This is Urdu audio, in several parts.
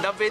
90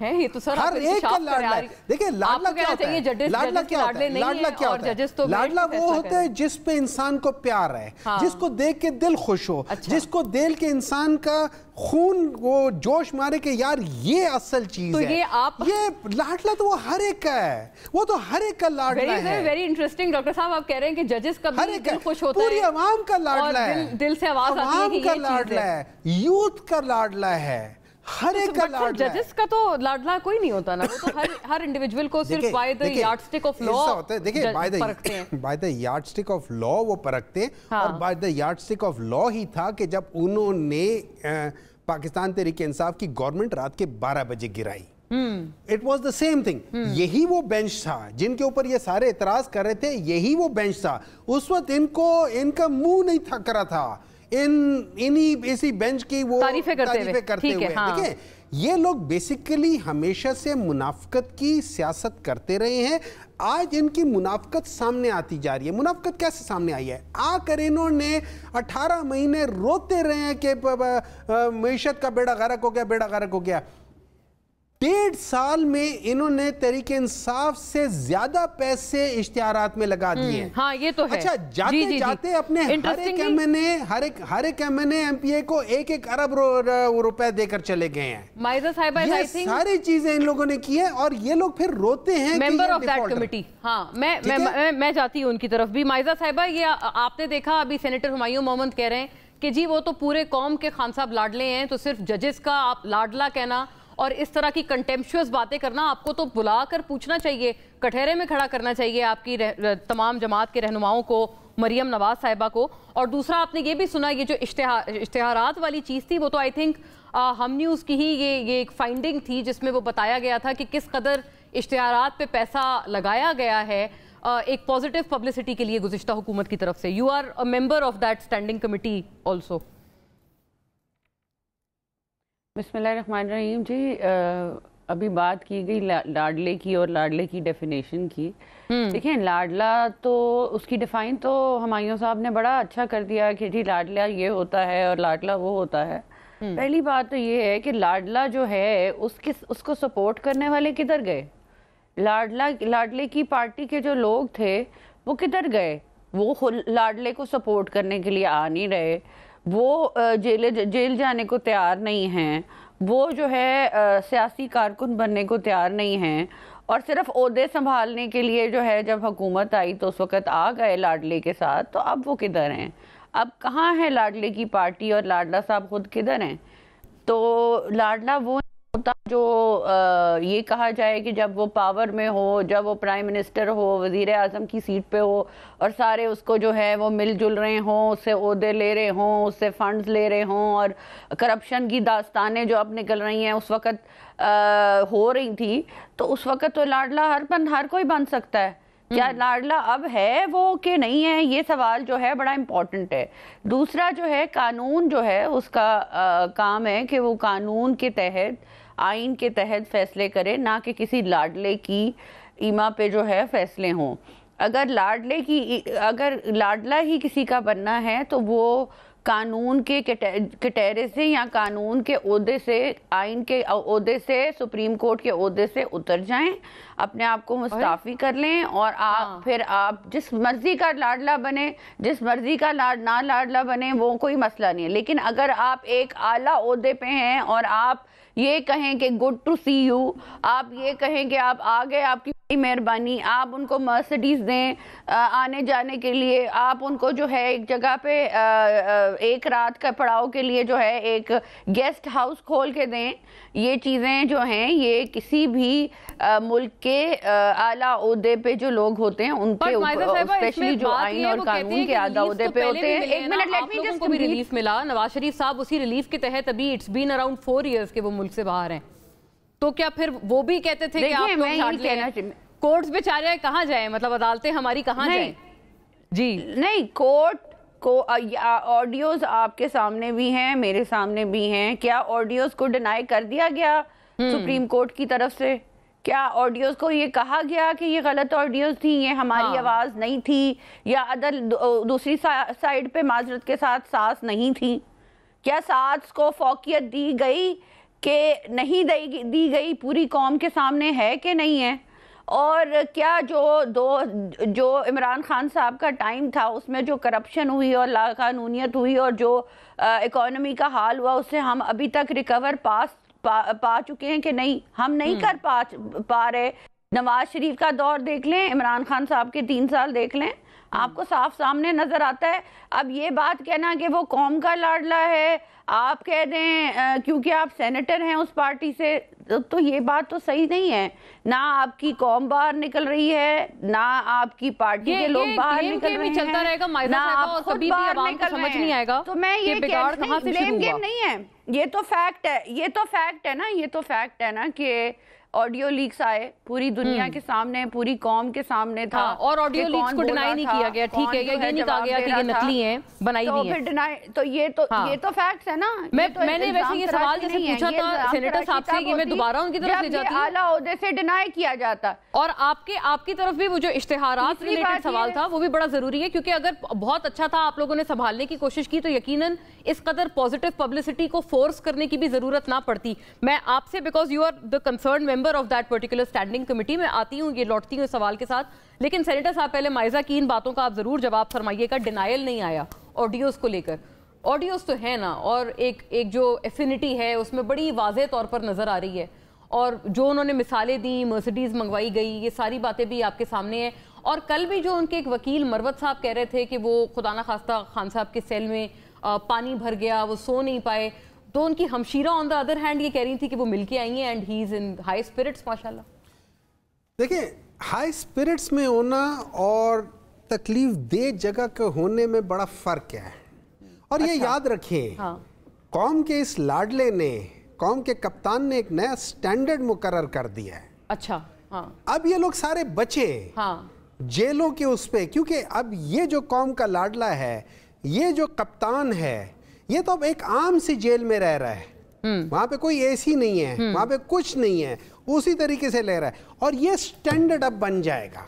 ہے یہ تو سر ہر ایک کا لاڈلا ہے. دیکھیں لاڈلا کیا ہوتا ہے؟ لاڈلا کیا ہوتا ہے؟ لاڈلا کیا ہوتا ہے؟ لاڈلا وہ ہوتا ہے جس پہ انسان کو پیار ہے, جس کو دیکھ کے دل خوش ہو, جس کو دیکھ کے انسان کا خون وہ جوش مارے کہ یار یہ اصل چیز ہے. یہ لاڈلا تو وہ ہر ایک کا ہے, وہ تو ہر ایک کا لاڈلا ہے. ویری انٹرسٹنگ ڈاکٹر صاحب, آپ کہہ رہے ہیں کہ ججز کا بھی دل خوش ہوتا ہے, پوری عوام کا لاڈلا ہے, دل سے آواز آتی ہے کہ یہ چیز ہے, یوتھ کا لاڈلا ہے, ہر ایک کا لاڈلا ہے. ججز کا تو لاڈلا کوئی نہیں ہوتا نا, وہ تو ہر انڈیویجول کو صرف by the yardstick of law پرکھتے ہیں. By the yardstick of law وہ پرکھتے ہیں, اور by the yardstick of law ہی تھا کہ جب انہوں نے پاکستان تحریک انصاف کی گورنمنٹ رات کے 12 بجے گرائی. It was the same thing. یہی وہ بینچ تھا جن کے اوپر یہ سارے اعتراض کر رہے تھے, یہی وہ بینچ تھا. اس وقت ان کا منہ نہیں تھک رہا تھا اسی بینچ کی وہ تعریفیں کرتے ہوئے. دیکھیں یہ لوگ بیسیکلی ہمیشہ سے منافقت کی سیاست کرتے رہے ہیں. آج ان کی منافقت سامنے آتی جا رہی ہے. منافقت کیسے سامنے آئی ہے؟ آ کر انہوں نے 18 مہینے روتے رہے ہیں کہ معیشت کا بیڑا غرق ہو گیا, بیڑا غرق ہو گیا. 1.5 سال میں انہوں نے تحریک انصاف سے زیادہ پیسے اشتہارات میں لگا دیے ہیں. ہاں یہ تو ہے. اچھا جاتے جاتے اپنے ہر ایک M N A M P A کو 1 ارب روپے دے کر چلے گئے ہیں. مائزہ صاحبہ یہ ساری چیزیں ان لوگوں نے کی ہیں, اور یہ لوگ پھر روتے ہیں ممبر آف دیٹ کمیٹی. ہاں میں جاتی ہوں ان کی طرف بھی. مائزہ صاحبہ یہ آپ نے دیکھا ابھی سینیٹر ہمایوں محمد کہہ رہے ہیں کہ جی وہ تو پورے قوم کے خان صاحب لاڈلے ہیں, تو صرف ججز کا آپ لاڈلا کہنا اور اس طرح کی کنٹیمپشوس باتیں کرنا, آپ کو تو بلا کر پوچھنا چاہیے, کٹہرے میں کھڑا کرنا چاہیے آپ کی تمام جماعت کے رہنماؤں کو, مریم نواز صاحبہ کو. اور دوسرا آپ نے یہ بھی سنا, یہ جو اشتہارات والی چیز تھی وہ تو آئی تھنک ہم نیوز کی ہی یہ ایک فائنڈنگ تھی جس میں وہ بتایا گیا تھا کہ کس قدر اشتہارات پہ پیسہ لگایا گیا ہے ایک پازیٹیو پبلسٹی کے لیے گزشتہ حکومت کی طرف سے. You are a member of that standing committee also. بسم اللہ الرحمن الرحیم. جی ابھی بات کی گئی لاڈلے کی اور لاڈلے کی ڈیفینیشن کی. دیکھیں لاڈلا تو اس کی ڈیفائن تو ہمایوں صاحب نے بڑا اچھا کر دیا کہ جی لاڈلا یہ ہوتا ہے اور لاڈلا وہ ہوتا ہے. پہلی بات تو یہ ہے کہ لاڈلا جو ہے اس کو سپورٹ کرنے والے کدھر گئے؟ لاڈلے کی پارٹی کے جو لوگ تھے وہ کدھر گئے؟ وہ لاڈلے کو سپورٹ کرنے کے لیے آ نہیں رہے, وہ جیل جانے کو تیار نہیں ہیں, وہ جو ہے سیاسی کارکن بننے کو تیار نہیں ہیں, اور صرف عہدے سنبھالنے کے لیے جو ہے جب حکومت آئی تو اس وقت آ گئے لاڈلے کے ساتھ. تو اب وہ کدھر ہیں؟ اب کہاں ہے لاڈلے کی پارٹی اور لاڈلا صاحب خود کدھر ہیں؟ تو لاڈلا وہ ہوتا جو یہ کہا جائے کہ جب وہ پاور میں ہو, جب وہ پرائم منسٹر ہو, وزیر اعظم کی سیٹ پہ ہو, اور سارے اس کو جو ہے وہ مل جل رہے ہوں, اس سے عہدے لے رہے ہوں, اس سے فنڈز لے رہے ہوں, اور کرپشن کی داستانیں جو اب نکل رہی ہیں اس وقت ہو رہی تھی. تو اس وقت تو لاڈلا ہر کوئی بن سکتا ہے. کیا لاڈلا اب ہے وہ کہ نہیں ہے؟ یہ سوال جو ہے بڑا امپورٹنٹ ہے. دوسرا جو ہے قانون جو ہے اس کا کام ہے کہ وہ قانون کے تحت, آئین کے تحت فیصلے کرے, نہ کہ کسی لاڈلے کی ایما پہ جو ہے فیصلے ہوں. اگر لاڈلا ہی کسی کا بننا ہے تو وہ قانون کے کٹہرے سے یا قانون کے عہدے سے, آئین کے عہدے سے, سپریم کورٹ کے عہدے سے اتر جائیں, اپنے آپ کو مستعفی کر لیں, اور پھر آپ جس مرضی کا لاڈلا بنے, جس مرضی کا نہ لاڈلا بنے, وہ کوئی مسئلہ نہیں ہے. لیکن اگر آپ ایک اعلیٰ عہدے پہ ہیں اور آپ یہ کہیں کہ گڈ ٹو سی یو, آپ یہ کہیں کہ آپ آگے, آپ کی مہربانی, آپ ان کو مرسڈیز دیں آنے جانے کے لیے, آپ ان کو جو ہے ایک جگہ پہ ایک رات کا پڑاؤ کے لیے جو ہے ایک گیسٹ ہاؤس کھول کے دیں, یہ چیزیں جو ہیں یہ کسی بھی ملک کے اعلیٰ عہدے پہ جو لوگ ہوتے ہیں ان کے اسپیشلی جو آئین اور قانون کے اعلیٰ عہدے پہ ہوتے ہیں. ایک minute let me just, relief ملا نواز شریف صاحب اسی ریلیف کے تحت ابھی اٹس بین اراؤنڈ 4 ایئرز کے وہ ملک سے باہر ہیں, تو کیا پھر وہ بھی کہتے تھے کہ آپ لوگ کورٹس بیچارے کہاں جائیں, مطلب عدالتیں ہماری کہاں جائیں؟ جی نہیں, کورٹ کو آڈیوز آپ کے سامنے بھی ہیں, میرے سامنے بھی ہیں. کیا آڈیوز کو ڈینائی کر دیا گیا سپریم کورٹ کی طرف سے؟ کیا آڈیوز کو یہ کہا گیا کہ یہ غلط آڈیوز تھی, یہ ہماری آواز نہیں تھی, یا دوسری سائیڈ پہ معذرت کے ساتھ ساس نہیں تھی؟ کیا ساس کو فوقیت دی گئی کہ نہیں دی گئی پوری قوم کے سامنے ہے کہ نہیں ہے؟ اور کیا جو عمران خان صاحب کا ٹائم تھا اس میں جو کرپشن ہوئی اور لا قانونیت ہوئی اور جو اکانومی کا حال ہوا اس سے ہم ابھی تک ریکور پا چکے ہیں کہ نہیں؟ ہم نہیں کر پا رہے. نواز شریف کا دور دیکھ لیں, عمران خان صاحب کے 3 سال دیکھ لیں, آپ کو صاف سامنے نظر آتا ہے. اب یہ بات کہنا کہ وہ قوم کا لاڈلا ہے, آپ کہہ دیں کیونکہ آپ سینیٹر ہیں اس پارٹی سے, تو یہ بات تو صحیح نہیں ہے. نہ آپ کی قوم باہر نکل رہی ہے, نہ آپ کی پارٹی کے لوگ باہر نکل رہے ہیں, نہ آپ خود باہر نکل رہے ہیں. تو میں یہ بلیم گیم نہیں ہے, یہ تو فیکٹ ہے, یہ تو فیکٹ ہے نا کہ آڈیو لیکس آئے پوری دنیا کے سامنے, پوری قوم کے سامنے تھا, اور آڈیو لیکس کو ڈینائی نہیں کیا گیا, ٹھیک ہے, یہ نہیں کہا گیا کہ یہ نقلی ہیں, بنائی ہوئی ہیں. تو یہ تو فیکٹس ہے نا. میں نے ویسے یہ سوال جیسے پوچھا تھا سینیٹر صاحب سے, یہ میں دوبارہ ان کی طرف لے جاتی ہوں, اعلیٰ عہدے سے ڈینائی کیا جاتا. اور آپ کی طرف بھی وہ جو اشتہارات ریلیٹڈ سوال تھا وہ بھی بڑا ضروری ہے, کیونکہ اگر بہت اچھا تھا آپ لوگوں نے سنبھالنے کی کوشش کی تو یقیناً اس قدر پازیٹیو پبلسٹی کو فورس کرنے کی بھی ضرورت نہ پڑتی. میں آپ سے, because you are the concern member of that particular standing committee, میں آتی ہوں, یہ لوٹتی ہوں اس سوال کے ساتھ, لیکن سینیٹر صاحب پہلے مائزہ کی ان باتوں کا آپ ضرور جواب فرمائیے گا. ڈینائل نہیں آیا آڈیوز کو لے کر, آڈیوز تو ہے نا, اور ایک جو ایفینٹی ہے اس میں بڑی واضح طور پر نظر آ رہی ہے, اور جو انہوں نے مثالیں دیں, مرسیڈیز منگوائی گئی, یہ ساری باتیں بھی آپ کے سامنے ہیں. اور کل بھی جو ان کے ایک وکیل مروت صاحب کہہ رہے تھے کہ وہ خدا نہ خواستہ خان صاحب کے سیل میں پانی بھر گیا, وہ سو نہیں پائے, تو ان کی ہمشیرہ آن دا ادر ہینڈ یہ کہہ رہی تھی کہ وہ مل کے آئی ہیں and he is in high spirits. ماشاءاللہ دیکھیں, ہائی اسپرٹس میں ہونا اور تکلیف دہ جگہ کے ہونے میں بڑا فرق ہے. اور یہ یاد رکھیں, قوم کے اس لاڈلے نے, قوم کے کپتان نے ایک نیا سٹینڈرڈ مقرر کر دیا ہے. اچھا, اب یہ لوگ سارے بچے جیلوں کے اس پہ, کیونکہ اب یہ جو قوم کا لاڈلا ہے, یہ جو کپتان ہے, یہ تو اب ایک عام سی جیل میں رہ رہا ہے. وہاں پہ کوئی اے سی نہیں ہے, وہاں پہ کچھ نہیں ہے, اسی طریقے سے لے رہا ہے. اور یہ سٹینڈرڈ اب بن جائے گا.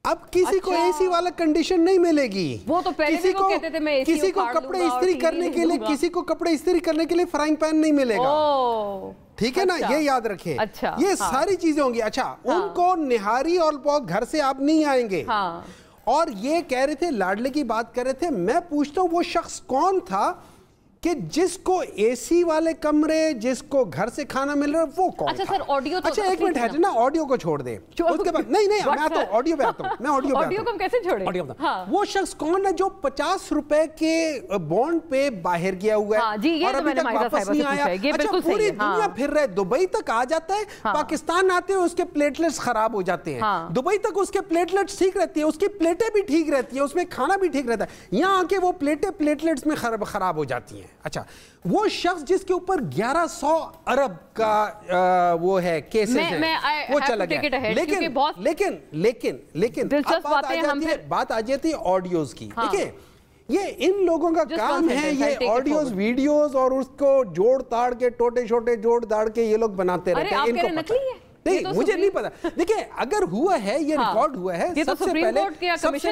اب کسی کو اے سی والا کنڈیشن نہیں ملے گی. وہ تو پہلے بھی وہ کہتے تھے میں اے سی کسی کو کپڑے استری کرنے کے لیے, کسی کو کپڑے استری کرنے کے لیے فرائنگ پین نہیں ملے گا. ٹھیک ہے نا, یہ یاد رکھیں. یہ ساری چیزیں ہوں گی. اچھا, ان کو نہاری اور گھر سے آپ نہیں آئیں گے. اور یہ کہہ رہے تھے, لاڈلے کی بات کر رہے تھے, میں پوچھتا ہوں وہ شخص کون تھا کہ جس کو اے سی والے کمرے, جس کو گھر سے کھانا مل رہا ہے, وہ کون تھا؟ اچھا سر, آڈیو تو اچھا ایک منٹ ہے نا, آڈیو کو چھوڑ دیں, اس کے بعد نہیں میں آتا ہوں, آڈیو پہ آتا ہوں, میں آڈیو پہ آڈیو کو ہم کیسے چھوڑیں؟ وہ شخص کون ہے جو 50 روپے کے بانڈ پہ باہر گیا ہوا ہے اور ابھی تک واپس نہیں آیا؟ اچھا, پوری دنیا پھر رہے, دبئی تک آ جاتا ہے, پاکستان آتے ہیں اس کے پلیٹلیٹس خراب ہو جاتے ہیں, دبئی تک اس کے پلیٹلیٹس ٹھیک رہتی ہیں, اس کی پلیٹیں بھی ٹھیک رہتی ہیں, اس میں کھانا بھی ٹھیک رہتا ہے, یہاں آ کے وہ پلیٹیں پلیٹلیٹس میں خراب ہو جاتی ہیں. اچھا, وہ شخص جس کے اوپر 1100 ارب کا وہ ہے کیسز ہیں, وہ چلا گیا. لیکن بات آ جاتی ہے آڈیوز کی. دیکھیں, یہ ان لوگوں کا کام ہے, یہ آڈیوز ویڈیوز اور اس کو جوڑ تاڑ کے, ٹوٹے چھوٹے جوڑ تاڑ کے یہ لوگ بناتے رہتے ہیں. ان کو پتہ نہیں, مجھے نہیں پتا. دیکھیں, اگر ہوا ہے, یہ ریکارڈ ہوا ہے, سب سے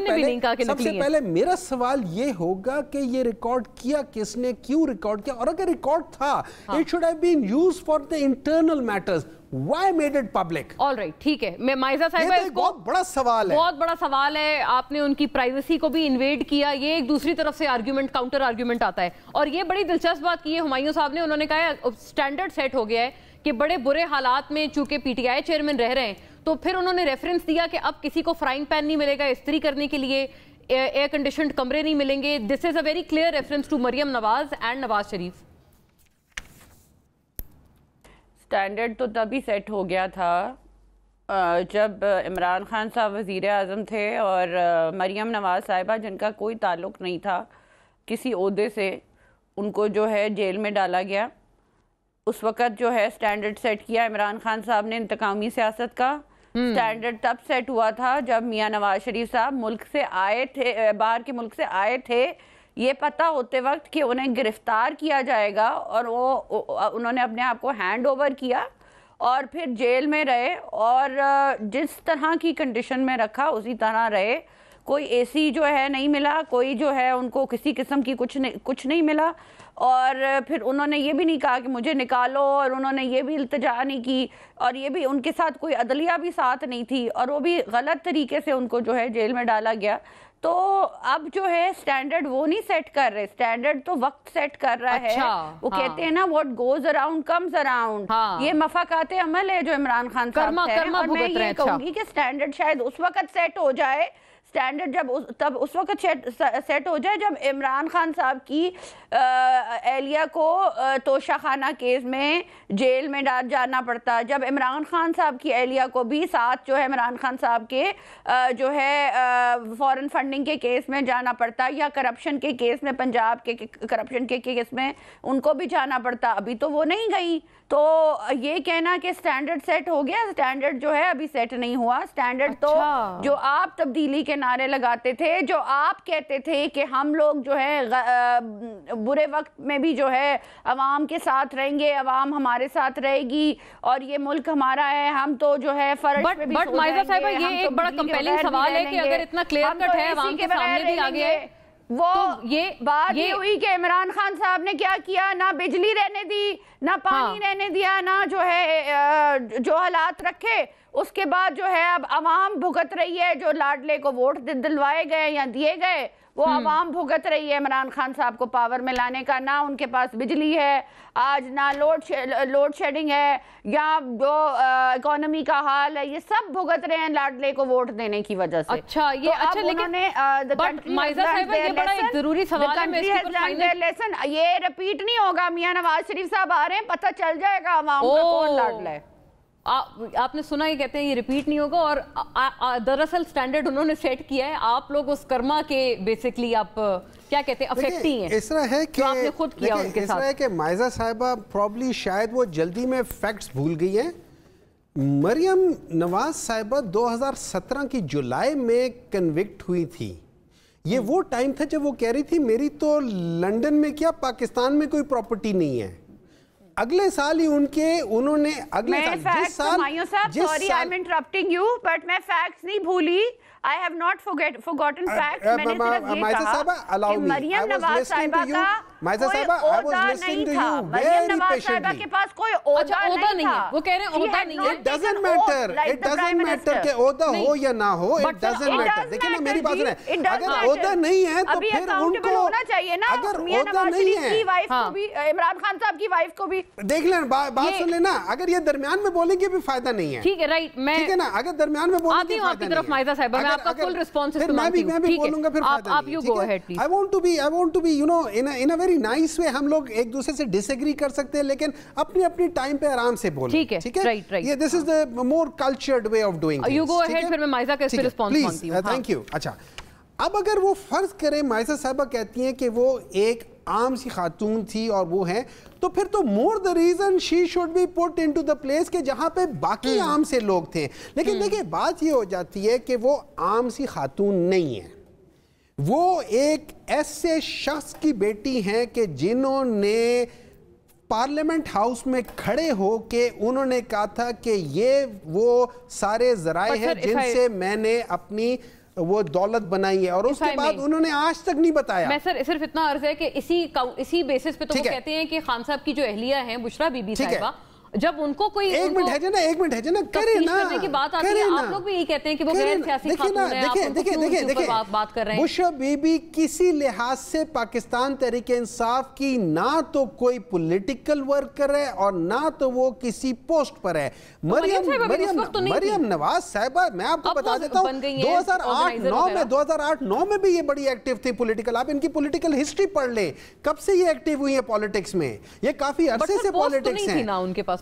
پہلے میرا سوال یہ ہوگا کہ یہ ریکارڈ کیا کس نے, کیوں ریکارڈ کیا, اور اگر ریکارڈ تھا, it should have been used for the internal matters. Why made it public? All right, ٹھیک ہے. میں مائزہ صاحبہ, یہ بہت بڑا سوال ہے, بہت بڑا سوال ہے. آپ نے ان کی پرائیویسی کو بھی انویڈ کیا, یہ ایک دوسری طرف سے آرگیومنٹ, کاؤنٹر آرگیومنٹ آتا ہے. اور یہ بڑی دلچسپ بات کی ہے ہمایوں صاحب نے, انہوں نے کہا سٹینڈرڈ سیٹ ہو گیا ہے کہ بڑے برے حالات میں چونکہ پی ٹی آئی چیئرمین رہ رہے ہیں, تو پھر انہوں نے ریفرنس دیا کہ اب کسی کو فرائنگ پین نہیں ملے گا استری کرنے کے لیے, ایئر کنڈیشنڈ کمرے نہیں ملیں گے. This is a very clear reference to Maryam Nawaz and Nawaz Sharif. Standard تو تبھی سیٹ ہو گیا تھا جب عمران خان صاحب وزیر اعظم تھے اور مریم نواز صاحبہ, جن کا کوئی تعلق نہیں تھا کسی عہدے سے, ان کو جو ہے جیل میں ڈالا گیا. اس وقت جو ہے سٹینڈرڈ سیٹ کیا عمران خان صاحب نے انتقامی سیاست کا. سٹینڈرڈ تب سیٹ ہوا تھا جب میاں نواز شریف صاحب ملک سے آئے تھے, باہر کے ملک سے آئے تھے, یہ پتہ ہوتے وقت کہ انہیں گرفتار کیا جائے گا, اور انہوں نے اپنے آپ کو ہینڈ اوور کیا اور پھر جیل میں رہے, اور جس طرح کی کنڈیشن میں رکھا اسی طرح رہے. کوئی اے سی جو ہے نہیں ملا, کوئی جو ہے ان کو کسی قسم کی کچھ نہیں ملا, اور پھر انہوں نے یہ بھی نہیں کہا کہ مجھے نکالو, اور انہوں نے یہ بھی التجا نہیں کی, اور یہ بھی ان کے ساتھ کوئی عدلیہ بھی ساتھ نہیں تھی, اور وہ بھی غلط طریقے سے ان کو جو ہے جیل میں ڈالا گیا. تو اب جو ہے سٹینڈرڈ وہ نہیں سیٹ کر رہے, سٹینڈرڈ تو وقت سیٹ کر رہا ہے. وہ کہتے ہیں نا what goes around comes around. یہ مفاقات عمل ہے جو عمران خان صاحب ہے, اور میں یہ کہوں گی کہ سٹینڈرڈ شاید اس وقت سیٹ ہو جائے, سٹینڈرڈ تب اس وقت سیٹ ہو جائے جب عمران خان صاحب کی اہلیہ کو توشہ خانہ کیس میں جیل میں جانا پڑتا, جب عمران خان صاحب کی اہلیہ کو بھی ساتھ جو ہے عمران خان صاحب کے جو ہے فورن فنڈنگ کے کیس میں جانا پڑتا, یا کرپشن کے کیس میں, پنجاب کے کرپشن کے کیس میں ان کو بھی جانا پڑتا. ابھی تو وہ نہیں گئی. تو یہ کہنا کہ سٹینڈرڈ سیٹ ہو گیا, سٹینڈرڈ جو ہے ابھی سیٹ نہیں ہوا. سٹینڈرڈ تو جو آپ تبدیلی کے نعرے لگاتے تھے, جو آپ کہتے تھے کہ ہم لوگ جو ہے برے وقت میں بھی جو ہے عوام کے ساتھ رہیں گے, عوام ہمارے ساتھ رہے گی, اور یہ ملک ہمارا ہے, ہم تو جو ہے فرش پہ بھی سو جائیں گے. مائزہ صاحبہ یہ ایک بڑا کمپیلنگ سوال ہے کہ اگر اتنا کلیئر کٹ ہے عوام کے سامنے بھی آگے ہے, وہ بات یہ ہوئی کہ عمران خان صاحب نے کیا کیا, نہ بجلی رہنے دی, نہ پانی رہنے دیا, نہ جو ہے جو حالات رکھے. اس کے بعد جو ہے اب عوام بھگت رہی ہے, جو لاڈلے کو ووٹ دلوائے گئے یا دیے گئے وہ عوام بھگت رہی ہے عمران خان صاحب کو پاور میں لانے کا. نہ ان کے پاس بجلی ہے آج, نہ لوڈ شیڈنگ ہے, یا جو اکانومی کا حال ہے, یہ سب بھگت رہے ہیں لاڈلے کو ووٹ دینے کی وجہ سے. اچھا لیکن مائزہ صاحبہ یہ بڑا ایک ضروری سوال ہے, یہ ریپیٹ نہیں ہوگا. میاں نواز شریف صاحب آ رہے ہیں, پتہ چل جائے گا عوام کا کون لاڈلا ہے. آپ نے سنا, یہ کہتے ہیں یہ ریپیٹ نہیں ہوگا, اور دراصل سٹینڈرڈ انہوں نے سیٹ کیا ہے. آپ لوگ اس کرما کے بیسکلی آپ کیا کہتے ہیں افیکٹی ہیں, اس طرح ہے کہ آپ نے خود کیا ان کے ساتھ. اس طرح ہے کہ مائزہ صاحبہ پرابلی شاید وہ جلدی میں فیکٹس بھول گئی ہیں. مریم نواز صاحبہ 2017 کی جولائی میں کنوکٹ ہوئی تھی. یہ وہ ٹائم تھا جب وہ کہہ رہی تھی میری تو لنڈن میں کیا پاکستان میں کوئی پراپرٹی نہیں ہے. اگلے سال ہی انہوں نے اگلے سال sorry I am interrupting you, but میں فیکٹس نہیں بھولی. I have not forgotten facts. میں نے صرف یہ کہا کہ مریم نواز صاحبہ کا کوئی عہدہ نہیں تھا. مریم نواز صاحبہ کے پاس کوئی عہدہ نہیں تھا. وہ کہہ رہے ہیں عہدہ نہیں ہے. It doesn't matter کہ عہدہ ہو یا نہ ہو. It doesn't matter. دیکھیں نا میری بات سنیں, اگر عہدہ نہیں ہے تو پھر ان کو ہونا چاہیے نا. میاں نواز شریف کی وائف کو بھی, عمران خان صاحب کی وائف کو بھی دیکھ لیں. بات سن لیں نا, اگر یہ درمیان میں بولیں گے بھی فائدہ نہیں ہے. ٹھیک ہے, رائٹ, میں ٹھیک ہے نا, اگر درمیان میں بولیں گے فائدہ نہیں ہے. مائزہ صاحبہ آپ کا فل رسپانس اس پہ مانتی ہوں. میں بھی بولوں گا پھر فائدہ نہیں. آپ you go ahead please. I want to be you know in a very nice way. ہم لوگ ایک دوسرے سے ڈس ایگری کر سکتے ہیں, لیکن اپنی ٹائم پہ آرام سے بولیں. ٹھیک ہے, رائٹ. یہ this is the more cultured way of doing things. You go ahead, پھر میں مائزہ کا اس پہ رسپانس مانتی ہوں. Thank you. اچھا, اب اگر وہ فرض کریں مائزہ صاحبہ کہتی ہیں کہ وہ ایک عام سی خاتون تھی اور وہ ہے, تو پھر تو more the reason she should be put into the place کہ جہاں پہ باقی عام سے لوگ تھے. لیکن دیکھیں بات یہ ہو جاتی ہے کہ وہ عام سی خاتون نہیں ہے, وہ ایک ایسے شخص کی بیٹی ہیں کہ جنہوں نے پارلیمنٹ ہاؤس میں کھڑے ہو کے انہوں نے کہا تھا کہ یہ وہ سارے ذرائع ہیں جن سے میں نے اپنی وہ دولت بنائی ہے, اور اس کے بعد انہوں نے آج تک نہیں بتایا. میں صرف اتنا عرض ہے کہ اسی بیسس پہ تو وہ کہتے ہیں کہ خان صاحب کی جو اہلیہ ہیں بشرا بی بی صاحبہ, جب ان کو کوئی ایک منٹ ہے نا کرے نا کرنے کی بات آتی ہے, آپ لوگ بھی یہ کہتے ہیں کہ وہ غیر سیاسی خاتون ہیں, آپ لوگ بات کر رہے ہیں. بشرا بی بی کسی لحاظ سے پاکستان تحریک انصاف کی نہ تو کوئی پولیٹیکل ورکر ہے اور نہ تو وہ کسی پوسٹ پر ہے. مریم نواز صاحبہ میں آپ کو بتا دیتا ہوں 2008-9 میں بھی یہ بڑی ایکٹیو تھی پولیٹیکل. آپ ان کی پولیٹیکل ہسٹری پڑھ لیں, کب سے یہ ایکٹیو ہوئی ہے پالیٹکس میں, یہ کافی عرصے سے پالیٹکس ہیں. ان کے پاس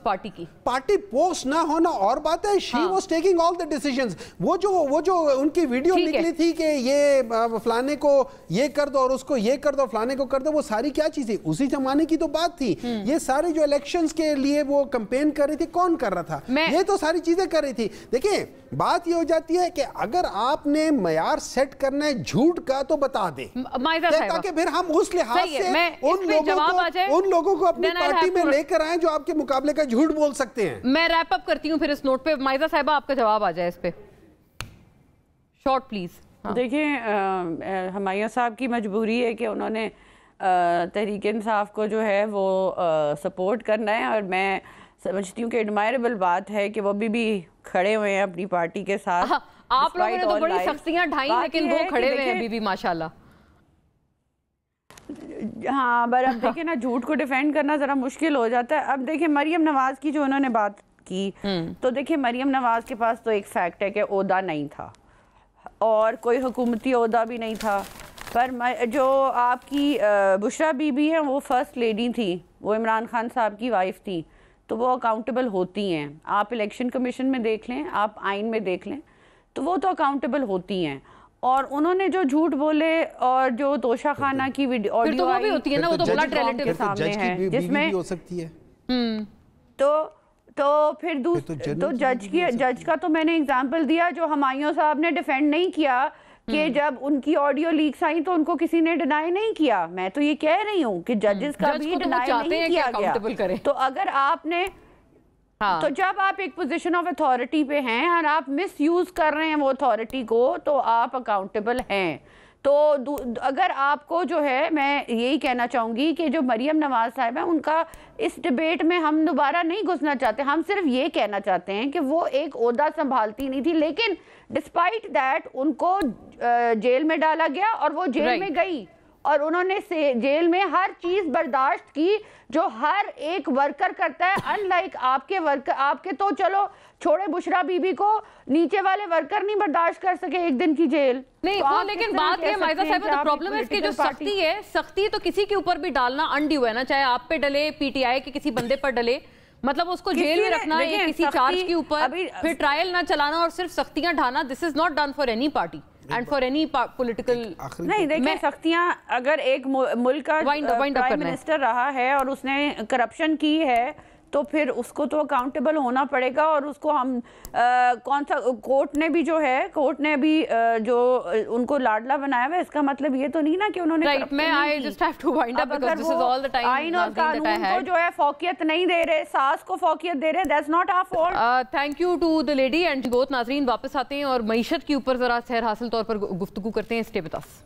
پارٹی پوسٹ نہ ہونا اور بات ہے. she was taking all the decisions. وہ جو ان کی ویڈیو نکلی تھی کہ یہ فلانے کو یہ کر دو اور اس کو یہ کر دو, فلانے کو کر دو, وہ ساری کیا چیزیں اسی زمانے کی تو بات تھی. یہ سارے جو الیکشنز کے لیے وہ کمپین کر رہی تھی, کون کر رہا تھا, یہ تو ساری چیزیں کر رہی تھی. دیکھیں بات یہ ہو جاتی ہے کہ اگر آپ نے معیار سیٹ کرنا ہے جھوٹ کا تو بتا دیں, تاکہ پھر ہم اس لحاظ سے ان لوگوں کو اپنی پارٹی میں لے کر آئیں جو آپ کے مقابلے کا جھوٹ بول سکتے ہیں. میں ریپ اپ کرتی ہوں پھر اس نوٹ پہ. مائزہ صاحبہ آپ کا جواب آ جائے اس پہ, شارٹ پلیز. دیکھیں ہمایوں صاحب کی مجبوری ہے کہ انہوں نے تحریک انصاف کو جو ہے وہ سپورٹ کرنا ہے، اور میں سمجھتی ہوں کہ ایڈمائربل بات ہے کہ وہ بھی کھڑے ہوئے ہیں اپنی پارٹی کے ساتھ. آپ لوگوں نے تو بڑی سختیاں ڈھائی لیکن وہ کھڑے ہوئے ہیں بھی ماشاءاللہ. ہاں پر اب دیکھیں نا، جھوٹ کو ڈیفینڈ کرنا ذرا مشکل ہو جاتا ہے. اب دیکھیں مریم نواز کی جو انہوں نے بات کی، تو دیکھیں مریم نواز کے پاس تو ایک فیکٹ ہے کہ عہدہ نہیں تھا اور کوئی حکومتی عہدہ بھی نہیں تھا. پر جو آپ کی بشرا بی بی ہیں وہ فرسٹ لیڈی تھی، وہ عمران خان صاحب کی وائف تھی، تو وہ اکاؤنٹیبل ہوتی ہیں. آپ الیکشن کمیشن میں دیکھ لیں، آپ آئین میں دیکھ لیں، تو وہ تو اکاؤنٹیبل ہوتی ہیں. اور انہوں نے جو جھوٹ بولے اور جو توشہ خانہ کی آڈیو آئی ہوتی ہے نا، وہ تو بلڈ ریلیٹو کے سامنے ہے، جس میں تو پھر تو جج کا تو میں نے اگزامپل دیا، جو ہمایوں صاحب نے ڈیفینڈ نہیں کیا کہ جب ان کی آڈیو لیکس آئیں تو ان کو کسی نے ڈینائی نہیں کیا. میں تو یہ کہہ رہی ہوں کہ ججز کا بھی ڈینائی نہیں کیا گیا. تو اگر آپ نے تو جب آپ ایک پوزیشن آف اتھارٹی پہ ہیں اور آپ مس یوز کر رہے ہیں وہ اتھارٹی کو، تو آپ اکاؤنٹیبل ہیں. تو اگر آپ کو جو ہے، میں یہی کہنا چاہوں گی کہ جو مریم نواز صاحب ہیں، ان کا اس ڈیبیٹ میں ہم دوبارہ نہیں گھسنا چاہتے. ہم صرف یہ کہنا چاہتے ہیں کہ وہ ایک عہدہ سنبھالتی نہیں تھی، لیکن ڈسپائٹ دیٹ ان کو جیل میں ڈالا گیا اور وہ جیل میں گئی، اور انہوں نے جیل میں ہر چیز برداشت کی جو ہر ایک ورکر کرتا ہے. ان لائک آپ کے ورکر، آپ کے تو چلو چھوڑے بشرا بی بی کو، نیچے والے ورکر نہیں برداشت کر سکے ایک دن کی جیل. نہیں وہ لیکن بات یہ مائزہ صاحبہ، پرابلم ہے اس کی جو سختی ہے، سختی تو کسی کے اوپر بھی ڈالنا انڈیو ہے نا، چاہے آپ پہ ڈلے، پی ٹی آئی کے کسی بندے پر ڈلے، مطلب اس کو جیل میں رکھنا ہے کسی چارج کے اوپر، پھر ٹرائل نہ چلانا اور صرف سختیاں ڈھانا. This is not done for any party and for any political. نہیں دیکھیں، سختیاں اگر ایک ملک کا پرائم منسٹر رہا ہے اور اس نے کرپشن کی ہے، تو پھر اس کو تو اکاؤنٹیبل ہونا پڑے گا. اور اس کو ہم کون سا کورٹ نے بھی جو ہے، کورٹ نے بھی جو ان کو لاڈلا بنایا ہوا ہے، اس کا مطلب یہ تو نہیں نا کہ انہوں نے آئین اور قانون کو جو ہے فوقیت نہیں دے رہے، ساس کو فوقیت دے رہے. That's not our fault. Thank you to the lady and both. ناظرین واپس آتے ہیں اور معیشت کے اوپر ذرا سیر حاصل طور پر گفتگو کرتے ہیں. Stay with us.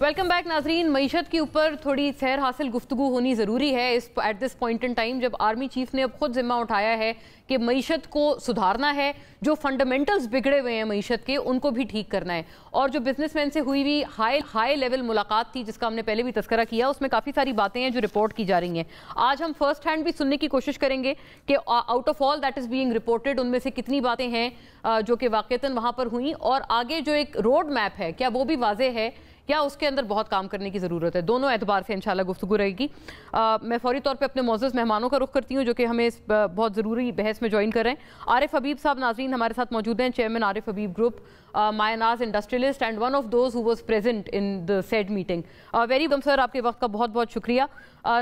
Welcome back ناظرین. معیشت کے اوپر تھوڑی سیر حاصل گفتگو ہونی ضروری ہے at this point in time, جب آرمی چیف نے اب خود ذمہ اٹھایا ہے کہ معیشت کو سدھارنا ہے، جو فنڈامنٹلز بگڑے ہوئے ہیں معیشت کے ان کو بھی ٹھیک کرنا ہے. اور جو بزنس مین سے ہوئی ہوئی ہائی لیول ملاقات تھی، جس کا ہم نے پہلے بھی تذکرہ کیا، اس میں کافی ساری باتیں ہیں جو رپورٹ کی جا رہی ہیں. آج ہم فرسٹ ہینڈ بھی سننے کی کوشش کریں گے کہ out of all that is being reported, ان میں سے کتنی باتیں ہیں جو کہ واقعتاً وہاں پر ہوئیں، اور آگے جو ایک روڈ میپ ہے کیا وہ بھی واضح ہے، یا اس کے اندر بہت کام کرنے کی ضرورت ہے. دونوں اعتبار سے انشاءاللہ گفتگو رہے گی. میں فوری طور پہ اپنے معزز مہمانوں کا رخ کرتی ہوں جو کہ ہمیں اس بہت ضروری بحث میں جوائن کر رہے ہیں. عارف حبیب صاحب ناظرین ہمارے ساتھ موجود ہیں، چیئرمین عارف حبیب گروپ، مایاناز industrialist and one of those who was present in the said meeting. Very welcome sir, آپ کے وقت کا بہت بہت شکریہ.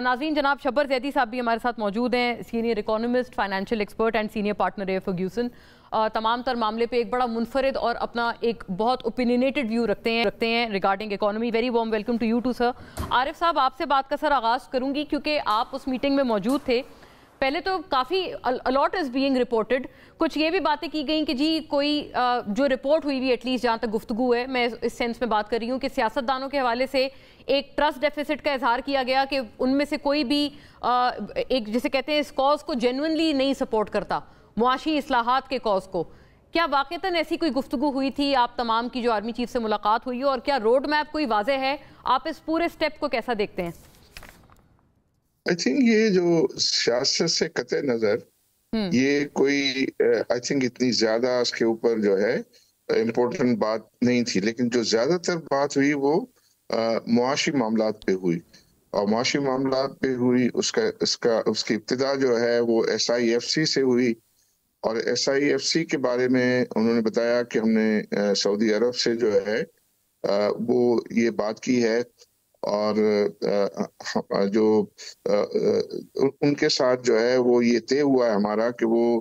ناظرین جناب شبر زیدی صاحب بھی ہمارے ساتھ موجود ہیں، senior economist, financial expert and senior partner ہے فرگیوسن. تمام تر معاملے پہ ایک بڑا منفرد اور اپنا ایک بہت اوپینینیٹڈ ویو رکھتے ہیں regarding economy. Very warm welcome to you too sir. Arif صاحب آپ سے بات کا سر آغاز کروں گی کیونکہ آپ اس میٹنگ میں موجود تھے. پہلے تو کافی الاٹ از بینگ رپورٹڈ، کچھ یہ بھی باتیں کی گئیں کہ جی کوئی جو رپورٹ ہوئی ایٹ لیسٹ جہاں تک گفتگو ہے، میں اس سینس میں بات کر رہی ہوں کہ سیاستدانوں کے حوالے سے ایک ٹرسٹ ڈیفیسٹ کا اظہار کیا گیا کہ ان میں سے کوئی بھی ایک جسے کہتے ہیں اس کاز کو جینوئنلی نہیں سپورٹ کرتا، معاشی اصلاحات کے کاز کو. کیا واقعتاً ایسی کوئی گفتگو ہوئی تھی آپ تمام کی جو آرمی چیف سے ملاقات ہوئی، اور کیا روڈ میپ کوئی واضح ہے؟ آپ اس پورے سٹیپ کو کیسا دیکھتے ہیں؟ I think یہ جو سیاست سے قطع نظر یہ کوئی I think اتنی زیادہ اس کے اوپر جو ہے امپورٹنٹ بات نہیں تھی، لیکن جو زیادہ تر بات ہوئی وہ معاشی معاملات پہ ہوئی. اور معاشی معاملات پہ ہوئی، اس کی ابتدا جو ہے وہ SIFC سے ہوئی. اور SIFC کے بارے میں انہوں نے بتایا کہ ہم نے سعودی عرب سے جو ہے وہ یہ بات کی ہے، اور جو ان کے ساتھ جو ہے وہ یہ طے ہوا ہے ہمارا کہ وہ